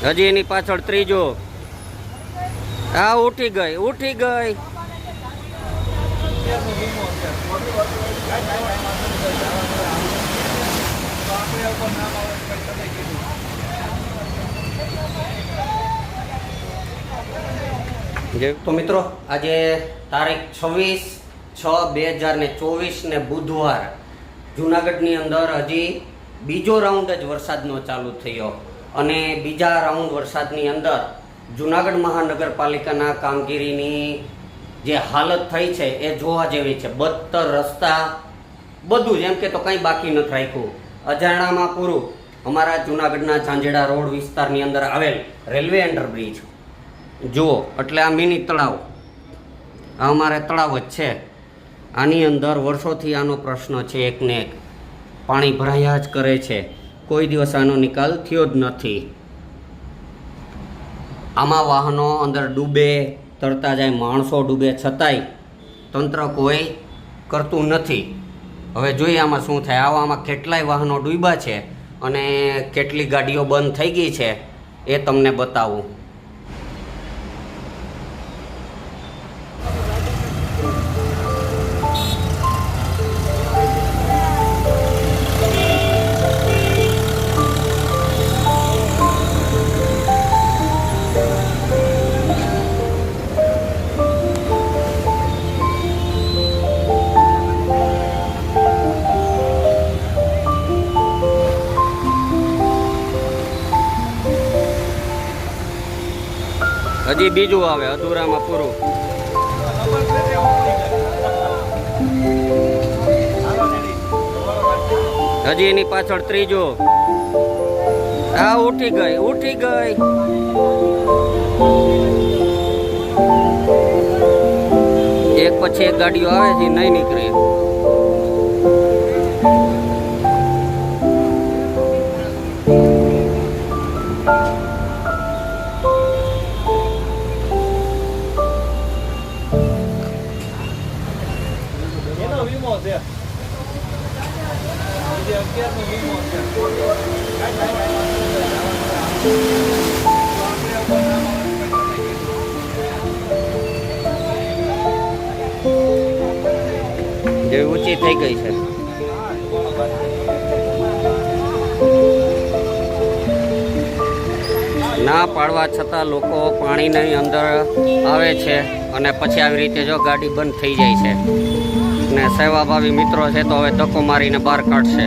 હજી એની પાછળ ત્રીજો. આ ઉઠી ગઈ, ઉઠી ગઈ. તો મિત્રો આજે તારીખ 26/6/2024 ને બુધવાર જુનાગઢની અંદર હજી બીજો રાઉન્ડ જ વરસાદનો ચાલુ થયો અને બીજા રાઉન્ડ વરસાદની અંદર જુનાગઢ મહાનગરપાલિકાના કામગીરીની જે હાલત થઈ છે એ જોવા જેવી છે. બદતર રસ્તા બધું જ, એમ કે તો કંઈ બાકી નથી રાખ્યું. અજાણામાં પૂરું અમારા જુનાગઢના ઝાંઝેડા રોડ વિસ્તારની અંદર આવેલ રેલવે અંડરબ્રિજ જુઓ, એટલે આ મિની તળાવ, આ અમારે તળાવ જ છે. આની અંદર વર્ષોથી આનો પ્રશ્ન છે, એકને એક પાણી ભરાયા જ કરે છે. કોઈ દિવસ આનો નિકાલ થયો જ નથી. આમાં વાહનો અંદર ડૂબે, તરતા જાય, માણસો ડૂબે, છતાંય તંત્ર કોઈ કરતું નથી. હવે જોઈએ આમાં શું થાય. આવામાં કેટલાય વાહનો ડૂબ્યા છે અને કેટલી ગાડીઓ બંધ થઈ ગઈ છે એ તમને બતાવું. હજી બીજું આવે, અધૂરામાં પૂરું. હજી એની પાછળ ત્રીજો. આ ઉઠી ગઈ, ઉઠી ગઈ. એક પછી એક ગાડીઓ આવે છે, નહીં નીકળે. જે ઊંચી થઈ ગઈ છે. ના પાડવા છતાં લોકો પાણીની અંદર આવે છે અને પછી આવી રીતે જો ગાડી બંધ થઈ જાય છે ને સેવાભાવી મિત્રો છે તો હવે ધક્કો મારીને બહાર કાઢશે.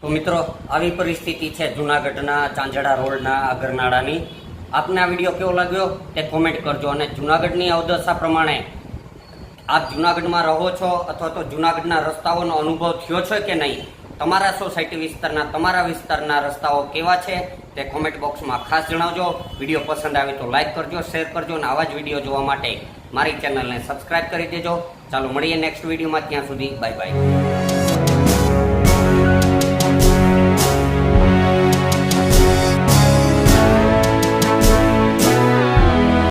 તો મિત્રો આવી પરિસ્થિતિ છે જુનાગઢના ઝાંઝેડા રોડના આગરનાળાની. આપને આ વિડીયો કેવો લાગ્યો તે કોમેન્ટ કરજો. અને જુનાગઢની અવદશા પ્રમાણે આપ જુનાગઢમાં રહો છો અથવા તો જુનાગઢના રસ્તાઓનો અનુભવ થયો છે કે નહીં, તમારા સોસાયટી વિસ્તારના, તમારા વિસ્તારના રસ્તાઓ કેવા છે તે કોમેન્ટ બોક્સમાં ખાસ જણાવજો. વિડીયો પસંદ આવે તો લાઈક કરજો, શેર કરજો અને આવા જ વિડીયો જોવા માટે મારી ચેનલને સબસ્ક્રાઈબ કરી દેજો. ચાલો મળીએ નેક્સ્ટ વિડીયોમાં. ત્યાં સુધી બાય બાય.